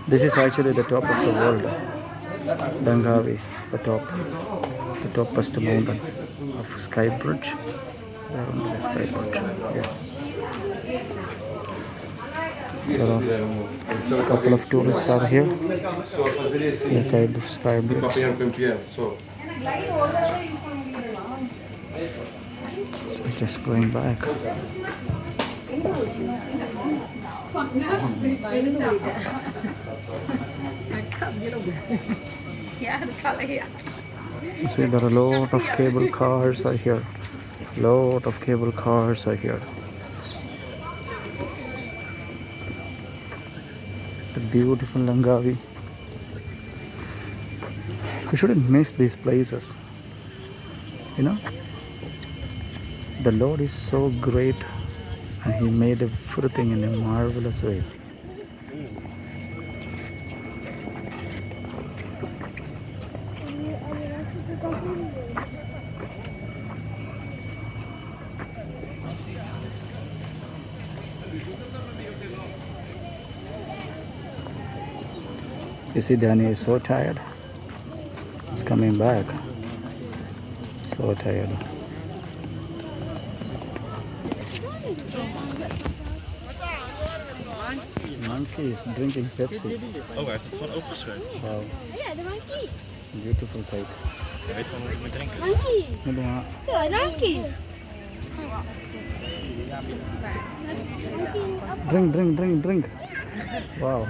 This is actually the top of the world, Langkawi, the topest mountain of Sky Bridge. We are on the Sky Bridge. There are a couple of tourists are here. The Sky Bridge. Just going back. You see, there are a lot of cable cars are here. Lot of cable cars are here. The beautiful Langkawi. We shouldn't miss these places. You know, the Lord is so great and He made everything in a marvelous way. You see, Danny is so tired. He's coming back. So tired. Monkey is drinking Pepsi. Oh, hij heeft het gewoon opgeschreven. Wow. Ja, de monkey. Beautiful sight. Hij weet gewoon hoe hij moet drinken. Monkey. Look, Ja, monkey. drink. Wow.